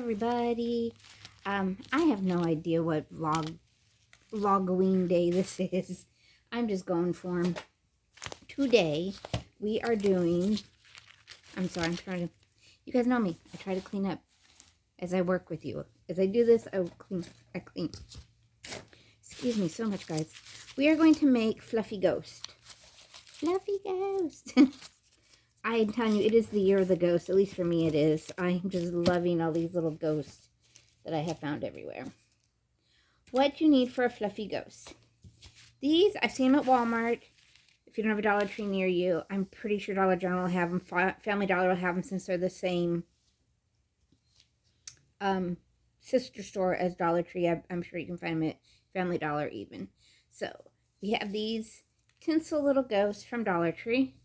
everybody. I have no idea what Vlog-o-ween day this is. I'm just going for them. Today, we are doing... I'm sorry, I'm trying to... You guys know me. I try to clean up as I work with you. As I do this, I clean. Excuse me so much, guys. We are going to make Fluffy Ghost. Fluffy Ghost. I'm telling you, it is the year of the ghost. At least for me it is. I'm just loving all these little ghosts that I have found everywhere. What you need for a Fluffy Ghost. These, I've seen them at Walmart. If you don't have a Dollar Tree near you, I'm pretty sure Dollar General will have them. Family Dollar will have them since they're the same sister store as Dollar Tree. I'm sure you can find them at Family Dollar even. So, we have these tinsel little ghosts from Dollar Tree.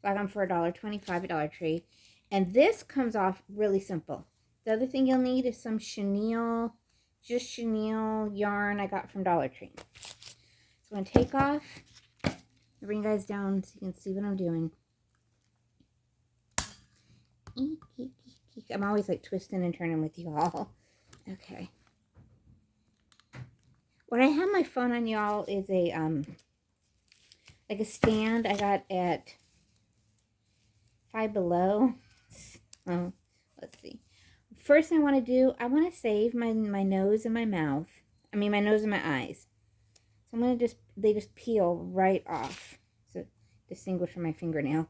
Got them for $1.25 at Dollar Tree. And this comes off really simple. The other thing you'll need is some chenille, just chenille yarn I got from Dollar Tree. So I'm going to take off. I'll bring you guys down so you can see what I'm doing. I'm always like twisting and turning with you all. Okay. What I have my phone on, y'all, is a like a stand I got at Five Below. Oh, let's see. First thing I want to do, I want to save my nose and my mouth. I mean, my nose and my eyes. So I'm going to they just peel right off. So, distinguish from my fingernail.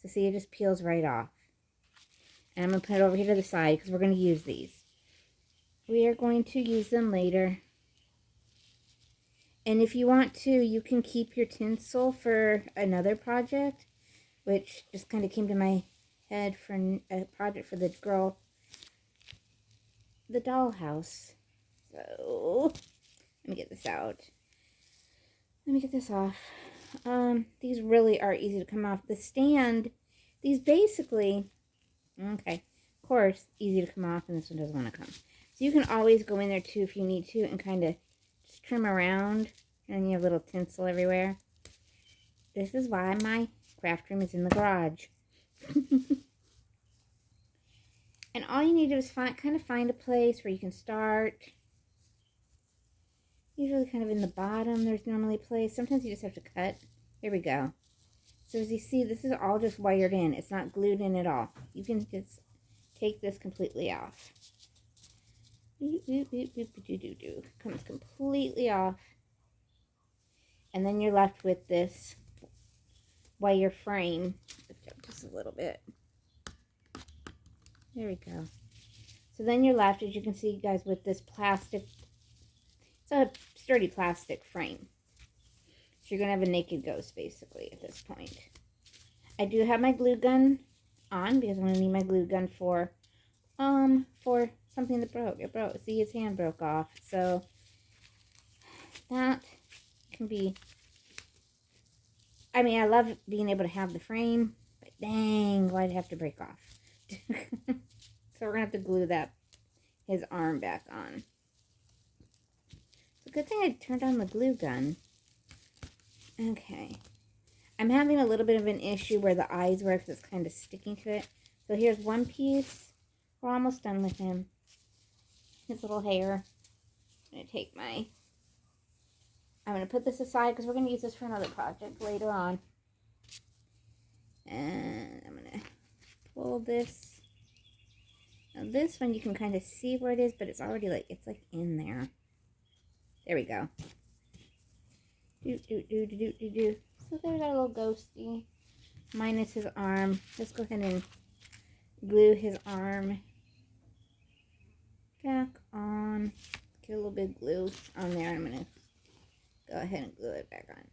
So see, it just peels right off. And I'm going to put it over here to the side because we're going to use these. We are going to use them later. And if you want to, you can keep your tinsel for another project, which just kind of came to my head for a project for the girl, the dollhouse. So, let me get this out. Let me get this off. These really are easy to come off. The stand, these basically, okay, of course, easy to come off, and this one doesn't want to come. So you can always go in there too if you need to and kind of just trim around, and you have little tinsel everywhere. This is why my craft room is in the garage. And all you need to do is kind of find a place where you can start. Usually kind of in the bottom, there's normally a place. Sometimes you just have to cut. There we go. So as you see, this is all just wired in. It's not glued in at all. You can just take this completely off. Comes completely off. And then you're left with this wire frame. Lift up just a little bit. There we go. So then you're left, as you can see, guys, with this plastic. It's a sturdy plastic frame. So you're going to have a naked ghost, basically, at this point. I do have my glue gun on, because I'm going to need my glue gun for something that broke. It broke. See, his hand broke off. So, that can be... I mean, I love being able to have the frame, but dang, why'd it have to break off? So we're going to have to glue his arm back on. It's a good thing I turned on the glue gun. Okay. I'm having a little bit of an issue where the eyes were because it's kind of sticking to it. So here's one piece. We're almost done with him. His little hair. I'm going to take I'm going to put this aside because we're going to use this for another project later on. And I'm going to pull this. Now this one you can kind of see where it is, but it's already it's like in there. There we go. So there's our little ghosty. Minus his arm. Let's go ahead and glue his arm back on. Get a little bit of glue on there. I'm going to go ahead and glue it back on.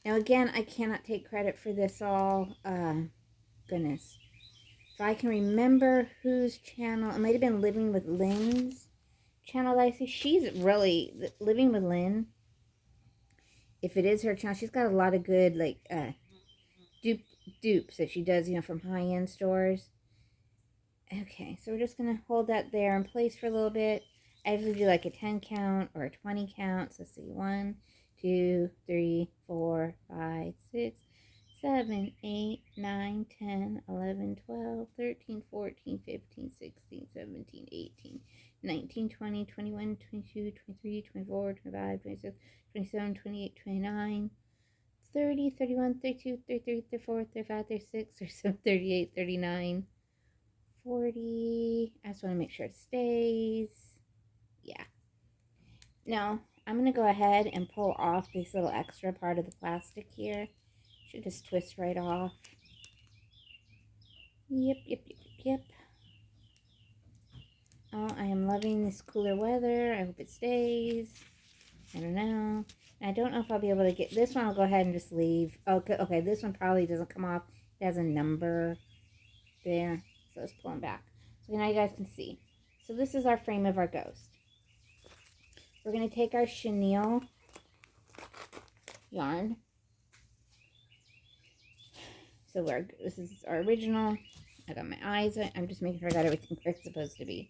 Now again, I cannot take credit for this all. Goodness. If I can remember whose channel, it might have been Living with Lynn's channel that I see. She's really, Living with Lynn, if it is her channel, she's got a lot of good, dupes that she does, from high-end stores. Okay, so we're just going to hold that there in place for a little bit. I usually do like a 10 count or a 20 count. So let's see, 1, 2, 3, 4, 5, 6, 7, 8, 9, 10, 11, 12, 13, 14, 15, 16, 17, 17, 18, 19, 20, 21, 22, 23, 24, 25, 26, 27, 28, 29, 30, 31, 32, 33, 34, 35, 36, 37, 38, 39, 40. I just want to make sure it stays. Yeah. Now, I'm going to go ahead and pull off this little extra part of the plastic here. Should just twist right off. Yep. Oh, I am loving this cooler weather. I hope it stays. I don't know. I don't know if I'll be able to get this one. I'll go ahead and just leave. Okay, this one probably doesn't come off. It has a number there. So let's pull them back. So now you guys can see. So this is our frame of our ghost. We're going to take our chenille yarn. So this is our original. I got my eyes. I'm just making sure I got everything where it's supposed to be.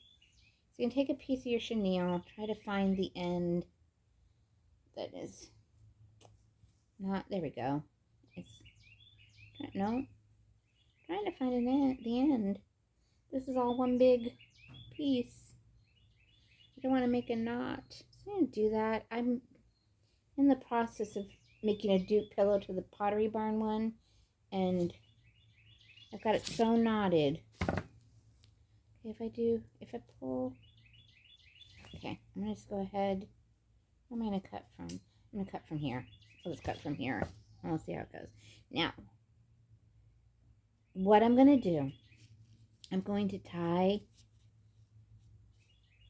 So you can take a piece of your chenille, try to find the end that is not, there we go. No, trying to find the end. This is all one big piece. I don't want to make a knot. So I'm going to do that. I'm in the process of making a dupe pillow to the Pottery Barn one, and I've got it so knotted. Okay, if I pull, okay, I'm going to just go ahead. Where am I going to cut from? I'm going to cut from here. I'll just cut from here. And we'll see how it goes. Now, what I'm going to do, I'm going to tie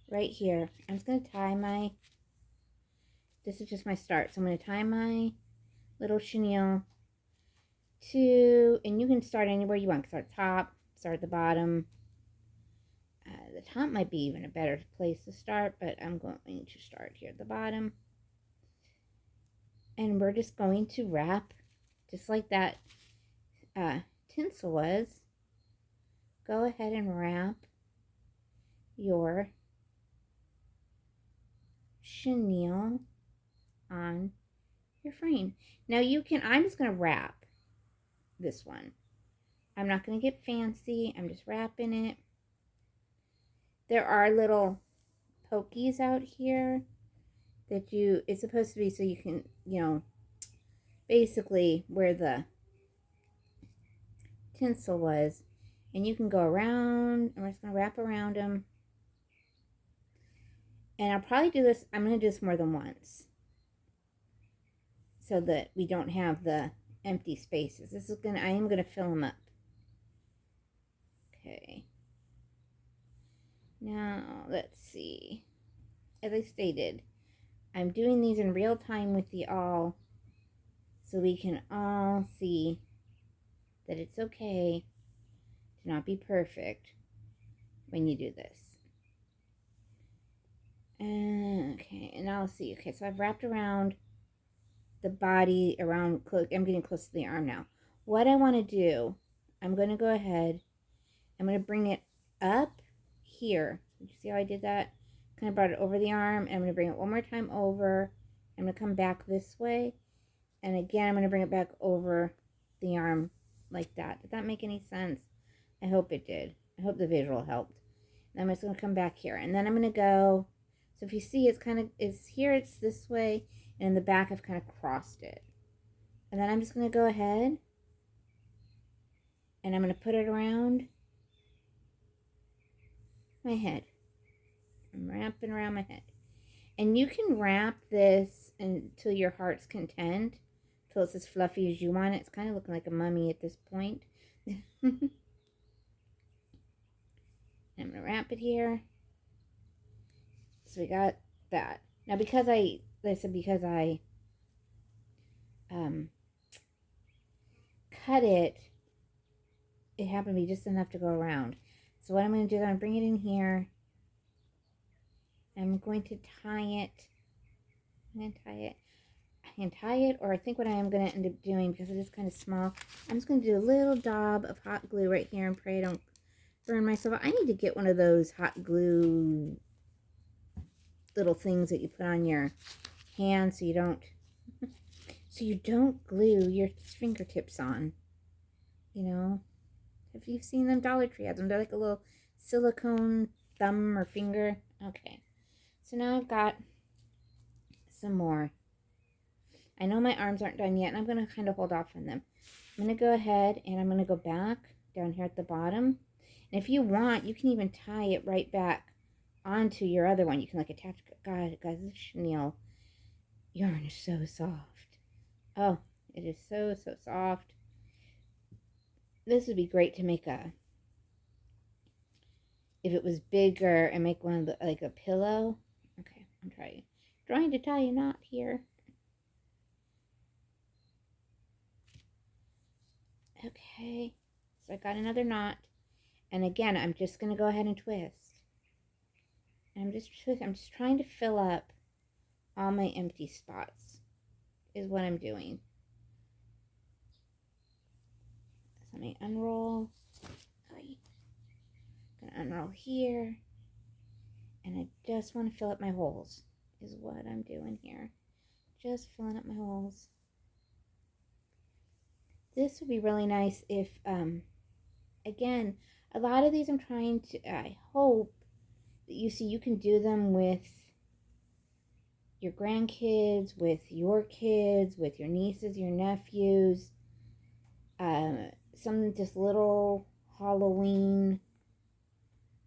right here. I'm just going to tie my, this is just my start. So I'm going to tie my little chenille to, and you can start anywhere you want. Start at the top, start at the bottom. The top might be even a better place to start, but I'm going to start here at the bottom. And we're just going to wrap, just like that tinsel was. Go ahead and wrap your chenille on your frame. Now you can, I'm just going to wrap this one. I'm not going to get fancy. I'm just wrapping it. There are little pokies out here that it's supposed to be so you can, basically where the tinsel was, and you can go around, and we're just going to wrap around them. And I'll probably do this, I'm going to do this more than once so that we don't have the empty spaces. I am going to fill them up. Okay. Now, let's see. As I stated, I'm doing these in real time with you all so we can all see that it's okay to not be perfect when you do this. Okay, and now let's see. Okay, so I've wrapped around the body, I'm getting close to the arm now. What I want to do, I'm going to go ahead, I'm going to bring it up here. Did you see how I did that? Kind of brought it over the arm, and I'm going to bring it one more time over. I'm going to come back this way, and again I'm going to bring it back over the arm like that. Did that make any sense? I hope it did. I hope the visual helped. And I'm just going to come back here, and then I'm going to go, so if you see, it's here, it's this way, and in the back I've kind of crossed it. And then I'm just going to go ahead and I'm going to put it around my head. I'm wrapping around my head. And you can wrap this until your heart's content, until it's as fluffy as you want it. It's kind of looking like a mummy at this point. I'm going to wrap it here. So we got that. Now because I cut it, it happened to be just enough to go around. So what I'm going to do is I'm going to bring it in here. I'm going to tie it. I can tie it, or I think what I am going to end up doing, because it is kind of small, I'm just going to do a little dab of hot glue right here and pray I don't burn myself. I need to get one of those hot glue little things that you put on your hands so you don't glue your fingertips on. You know, if you've seen them, Dollar Tree has them. They're like a little silicone thumb or finger. Okay. So now I've got some more. I know my arms aren't done yet, and I'm going to kind of hold off on them. I'm going to go ahead and I'm going to go back down here at the bottom. And if you want, you can even tie it right back onto your other one. You can like attach. God, guys, this chenille yarn is so soft. Oh, it is so, so soft. This would be great to make a, if it was bigger, and make one of the, like a pillow. Okay, I'm trying to tie a knot here. Okay, so I got another knot. And again, I'm just going to go ahead and twist. And I'm just trying to fill up all my empty spots is what I'm doing. So let me unroll. I'm going to unroll here. And I just want to fill up my holes is what I'm doing here. Just filling up my holes. This would be really nice if, again, a lot of these I'm trying to, I hope that you see you can do them with your grandkids, with your kids, with your nieces, your nephews, some just little Halloween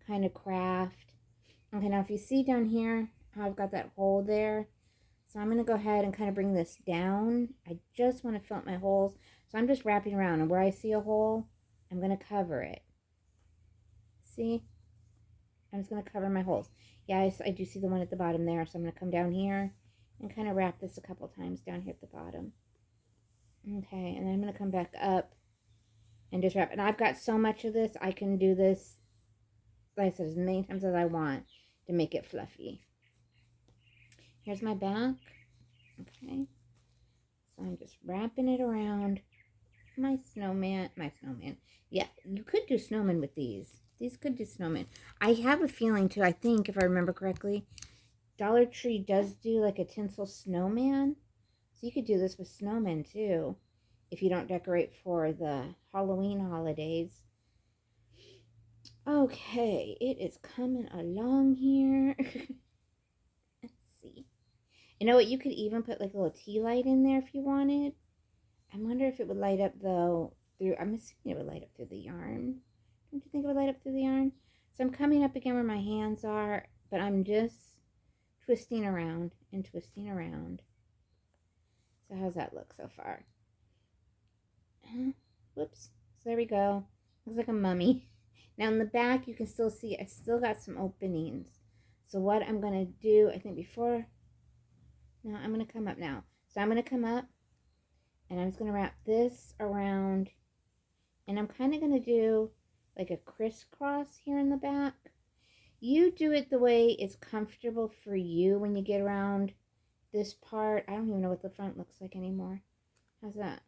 kind of craft. Okay, now if you see down here how I've got that hole there, so I'm going to go ahead and kind of bring this down. I just want to fill up my holes, so I'm just wrapping around, and where I see a hole, I'm going to cover it. See? I'm just going to cover my holes. Yeah, I do see the one at the bottom there, so I'm going to come down here and kind of wrap this a couple times down here at the bottom. Okay, and then I'm going to come back up and just wrap. And I've got so much of this, I can do this, like I said, as many times as I want to make it fluffy. Here's my back. Okay, so I'm just wrapping it around my snowman. Yeah, you could do snowmen with these. These could do snowmen. I have a feeling too, I think, if I remember correctly, Dollar Tree does do like a tinsel snowman. So you could do this with snowmen too, if you don't decorate for the Halloween holidays. Okay, it is coming along here. Let's see. You know what? You could even put like a little tea light in there if you wanted. I wonder if it would light up though through, I'm assuming it would light up through the yarn. Don't you think it would light up through the yarn? So I'm coming up again where my hands are, but I'm just twisting around and twisting around. So how's that look so far? Whoops. So there we go. Looks like a mummy. Now in the back you can still see I still got some openings. So what I'm going to do, I think before, no, I'm going to come up now. So I'm going to come up and I'm just going to wrap this around, and I'm kind of going to do like a crisscross here in the back. You do it the way it's comfortable for you when you get around this part. I don't even know what the front looks like anymore. How's that?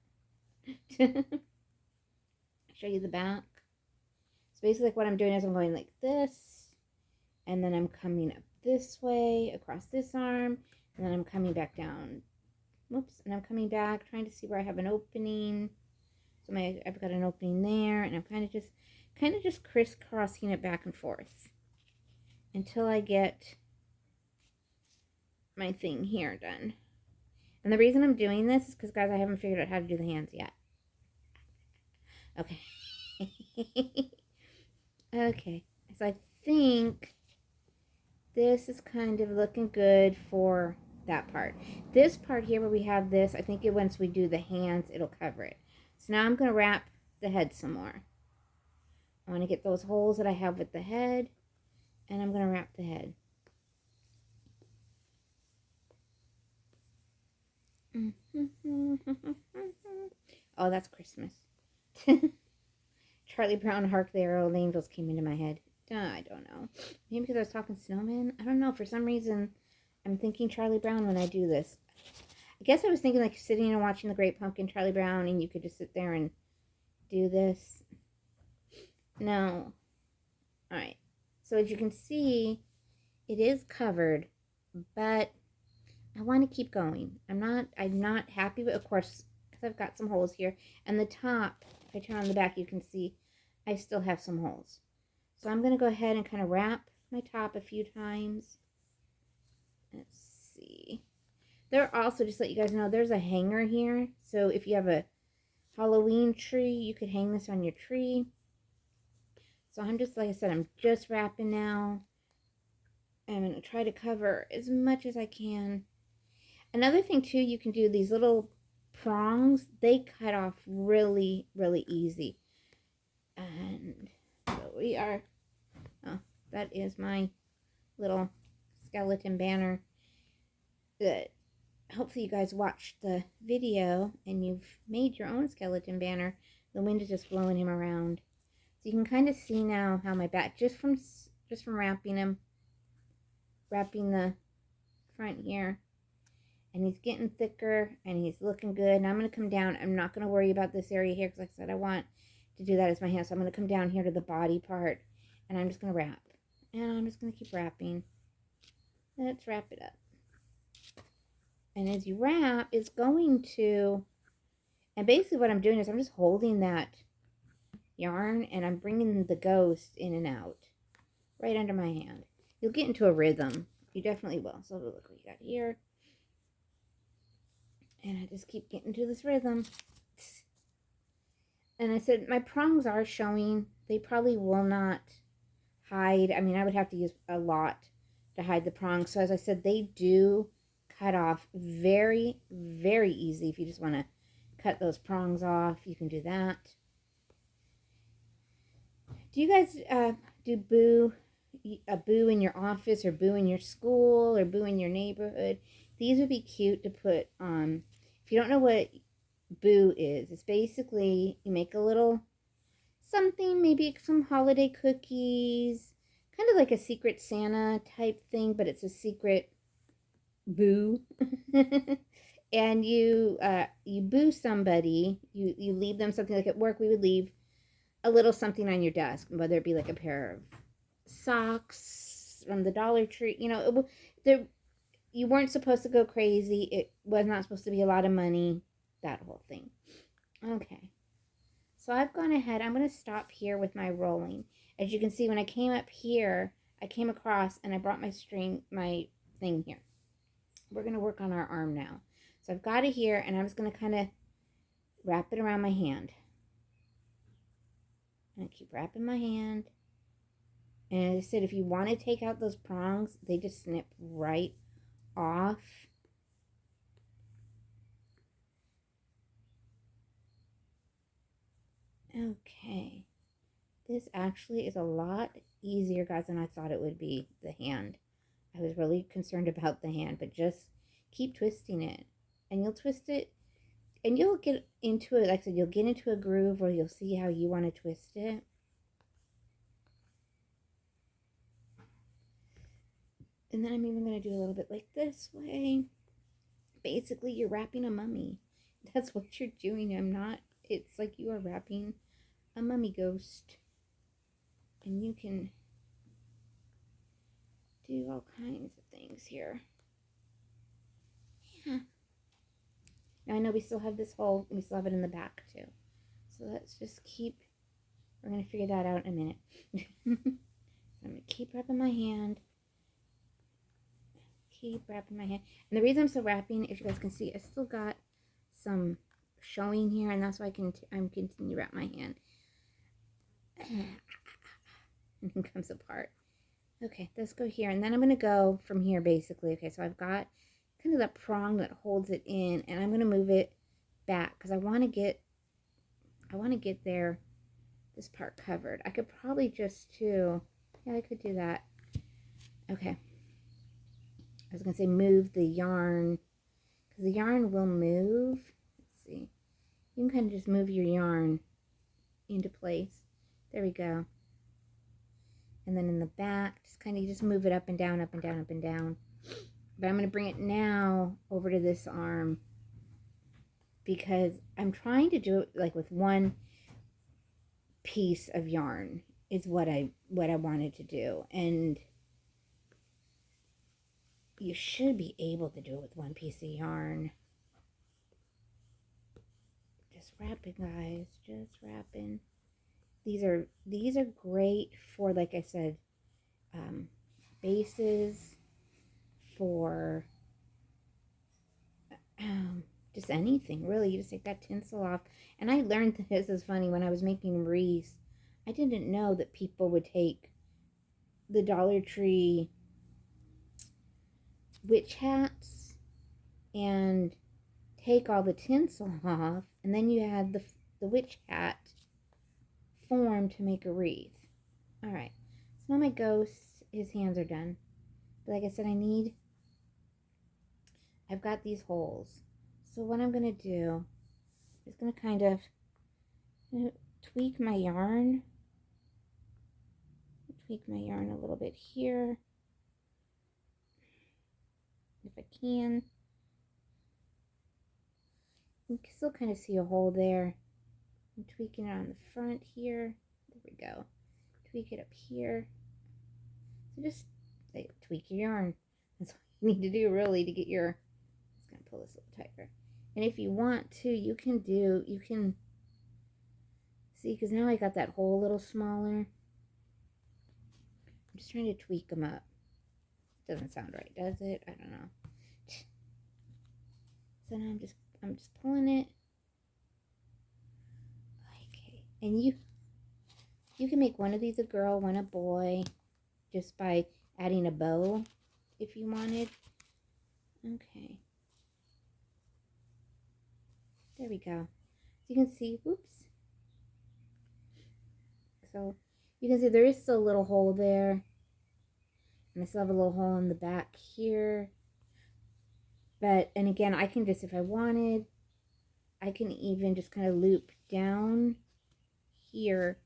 Show you the back. So basically like what I'm doing is I'm going like this, and then I'm coming up this way across this arm, and then I'm coming back down. Whoops, and I'm coming back, trying to see where I have an opening. So I've got an opening there, and I'm kind of just crisscrossing it back and forth until I get my thing here done. And the reason I'm doing this is because, guys, I haven't figured out how to do the hands yet. Okay. Okay. So I think this is kind of looking good for that part. This part here where we have this, I think once we do the hands, it'll cover it. So now I'm going to wrap the head some more. I want to get those holes that I have with the head, and I'm going to wrap the head. Oh, that's Christmas. Charlie Brown, Hark the Herald Angels came into my head. I don't know. Maybe because I was talking snowman? I don't know. For some reason, I'm thinking Charlie Brown when I do this. I guess I was thinking like sitting and watching The Great Pumpkin, Charlie Brown, and you could just sit there and do this. No. Alright. So as you can see, it is covered, but I want to keep going. I'm not happy with, of course, because I've got some holes here. And the top, if I turn on the back, you can see I still have some holes. So I'm going to go ahead and kind of wrap my top a few times. Let's see. There are also, just to let you guys know, there's a hanger here. So if you have a Halloween tree, you could hang this on your tree. So I'm just, like I said, I'm just wrapping now. I'm going to try to cover as much as I can. Another thing too, you can do these little prongs. They cut off really, really easy. And so we are, oh, that is my little skeleton banner. That hopefully you guys watched the video and you've made your own skeleton banner. The wind is just blowing him around. So you can kind of see now how my back, just from wrapping him, wrapping the front here, and he's getting thicker and he's looking good. And I'm going to come down. I'm not going to worry about this area here because like I said, I want to do that as my hand. So I'm going to come down here to the body part and I'm just going to wrap. And I'm just going to keep wrapping. Let's wrap it up. And as you wrap, it's going to, and basically what I'm doing is I'm just holding that yarn and I'm bringing the ghost in and out right under my hand. You'll get into a rhythm. You definitely will. So look what you got here. And I just keep getting to this rhythm. And I said, my prongs are showing. They probably will not hide. I mean, I would have to use a lot to hide the prongs. So as I said, they do cut off very, very easy. If you just want to cut those prongs off, you can do that. Do you guys do a boo in your office or boo in your school or boo in your neighborhood? These would be cute to put on. If you don't know what boo is, it's basically you make a little something, maybe some holiday cookies, kind of like a secret Santa type thing, but it's a secret boo. And you boo somebody, you leave them something. Like at work we would leave a little something on your desk, whether it be like a pair of socks from the Dollar Tree. You know, you weren't supposed to go crazy. It was not supposed to be a lot of money, that whole thing. Okay, so I've gone ahead. I'm going to stop here with my rolling. As you can see, when I came up here, I came across and I brought my thing here. We're going to work on our arm now. So I've got it here and I'm just going to kind of wrap it around my hand. And I keep wrapping my hand. And as I said, if you want to take out those prongs, they just snip right off. Okay. This actually is a lot easier, guys, than I thought it would be, the hand. I was really concerned about the hand, but just keep twisting it. And you'll twist it, and you'll get into it, like I said, you'll get into a groove where you'll see how you want to twist it. And then I'm even going to do a little bit like this way. Basically, you're wrapping a mummy. That's what you're doing. It's like you are wrapping a mummy ghost. And you can do all kinds of things here. Yeah. Now I know we still have this hole, and we still have it in the back too. So let's just keep, we're going to figure that out in a minute. I'm going to keep wrapping my hand. Keep wrapping my hand. And the reason I'm still wrapping, if you guys can see, I still got some showing here, and that's why I'm continuing to wrap my hand. And it comes apart. Okay, let's go here, and then I'm going to go from here basically. Okay, so I've got kind of that prong that holds it in, and I'm going to move it back because I want to get there, this part covered. I could probably just yeah, I could do that. Okay. I was going to say move the yarn, because the yarn will move. Let's see. You can kind of just move your yarn into place. There we go. And then in the back, just kind of just move it up and down, up and down, up and down. But I'm going to bring it now over to this arm because I'm trying to do it like with one piece of yarn is what I wanted to do. And you should be able to do it with one piece of yarn. Just wrapping, guys. Just wrapping. These are great for, like I said, bases, for just anything, really. You just take that tinsel off. And I learned this is funny when I was making wreaths. I didn't know that people would take the Dollar Tree witch hats and take all the tinsel off, and then you had the witch hat form to make a wreath. All right, so now my ghost, his hands are done. But like I said, I've got these holes. So what I'm going to do is going to kind of tweak my yarn. Tweak my yarn a little bit here, if I can. You can still kind of see a hole there. I'm tweaking it on the front here. There we go. Tweak it up here. So just tweak your yarn. That's all you need to do, really, to get your... Just gonna pull this a little tighter. And if you want to, you can see, because now I got that hole a little smaller. I'm just trying to tweak them up. Doesn't sound right, does it? I don't know. So now I'm just pulling it. Okay, and you can make one of these a girl, one a boy, just by adding a bow if you wanted. Okay. There we go. So you can see, whoops. So you can see there is still a little hole there. And I still have a little hole in the back here. But, and again, I can just, if I wanted, I can even just kind of loop down here.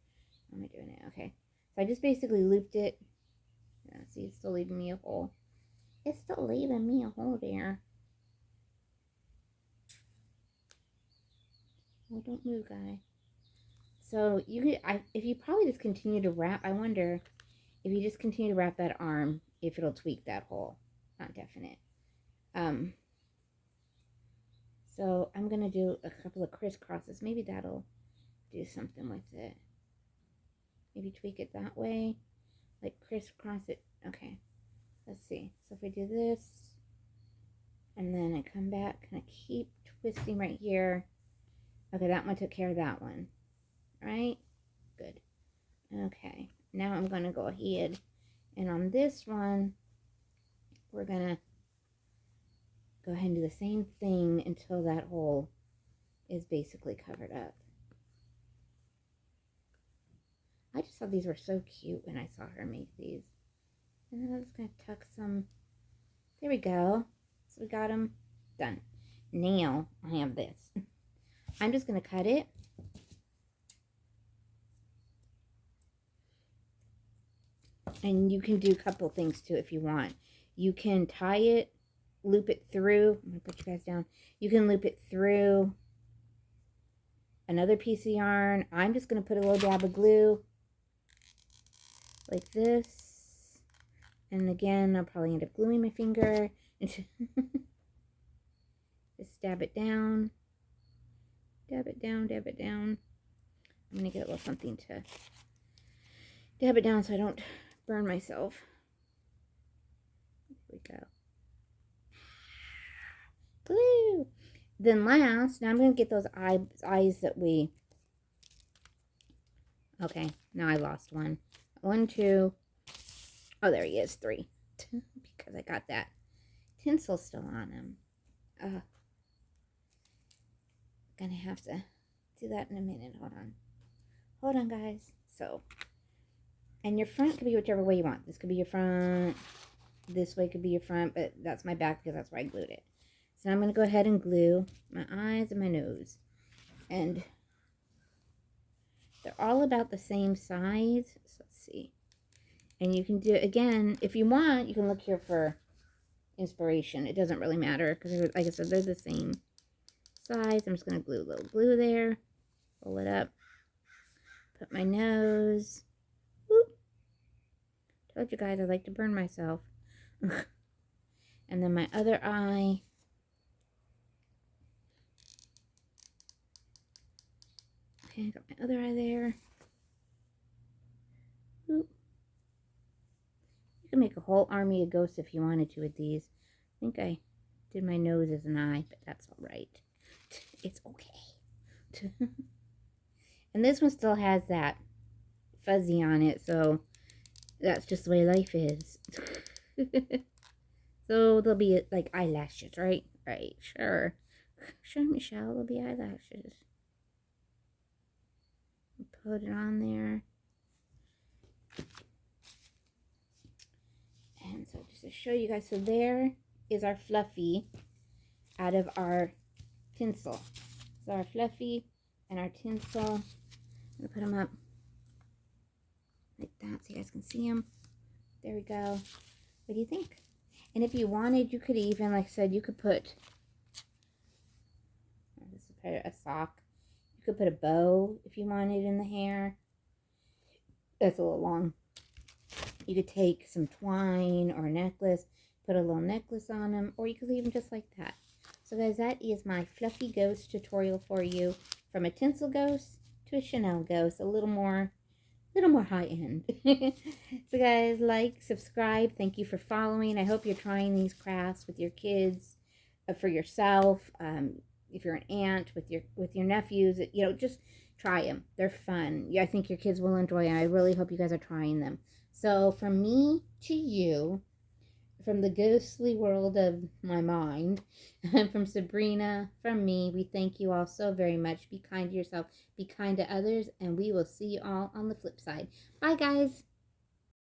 How am I doing it? Okay. So I just basically looped it. Yeah, see, it's still leaving me a hole. It's still leaving me a hole there. Oh, don't move, guy. So you could, if you probably just continue to wrap, I wonder if you just continue to wrap that arm, if it'll tweak that hole. Not definite. So I'm going to do a couple of crisscrosses. Maybe that'll do something with it. Maybe tweak it that way. Like crisscross it. Okay. Let's see. So if I do this, and then I come back, and I keep twisting right here. Okay, that one took care of that one. Right? Good. Okay. Now I'm going to go ahead, and on this one, we're going to go ahead and do the same thing until that hole is basically covered up. I just thought these were so cute when I saw her make these. And then I'm just going to tuck some. There we go. So we got them done. Now I have this. I'm just going to cut it. And you can do a couple things too if you want. You can tie it, loop it through. I'm going to put you guys down. You can loop it through another piece of yarn. I'm just going to put a little dab of glue like this. And again, I'll probably end up gluing my finger. Just dab it down. Dab it down, dab it down. I'm going to get a little something to dab it down so I don't burn myself. There we go. Glue. Then last, now I'm going to get those eyes that we... Okay, now I lost one. 1, 2. Oh, there he is. 3. Because I got that tinsel still on him. Gonna have to do that in a minute. Hold on. Hold on, guys. So, and your front could be whichever way you want. This could be your front. This way could be your front, but that's my back because that's where I glued it. So I'm going to go ahead and glue my eyes and my nose. And they're all about the same size. So let's see. And you can do, again, if you want, you can look here for inspiration. It doesn't really matter because, like I said, they're the same size. I'm just going to glue a little glue there. Pull it up. Put my nose. Whoop. Told you guys I like to burn myself. And then my other eye. Okay, I got my other eye there. Whoop. You You can make a whole army of ghosts if you wanted to with these. I think I did my nose as an eye, but that's all right. It's okay. And this one still has that fuzzy on it, so that's just the way life is. So there'll be like eyelashes, right? Right, sure. Sure, Michelle, there'll be eyelashes. Put it on there. And so just to show you guys, so there is our fluffy out of our tinsel. So our fluffy and our tinsel. I'm going to put them up like that so you guys can see them. There we go. What do you think? And if you wanted, you could even, like I said, you could put, this is a sock. You could put a bow if you wanted in the hair. That's a little long. You could take some twine or a necklace, put a little necklace on them, or you could leave them just like that. So guys, that is my fluffy ghost tutorial for you. From a tinsel ghost to a Chanel ghost, a little more high end. So guys, like, subscribe. Thank you for following. I hope you're trying these crafts with your kids, for yourself. If you're an aunt, with your nephews, you know, just try them. They're fun. I think your kids will enjoy them. I really hope you guys are trying them. So from me to you, from the ghostly world of my mind, and from Sabrina, from me, we thank you all so very much. Be kind to yourself, be kind to others, and we will see you all on the flip side. Bye, guys.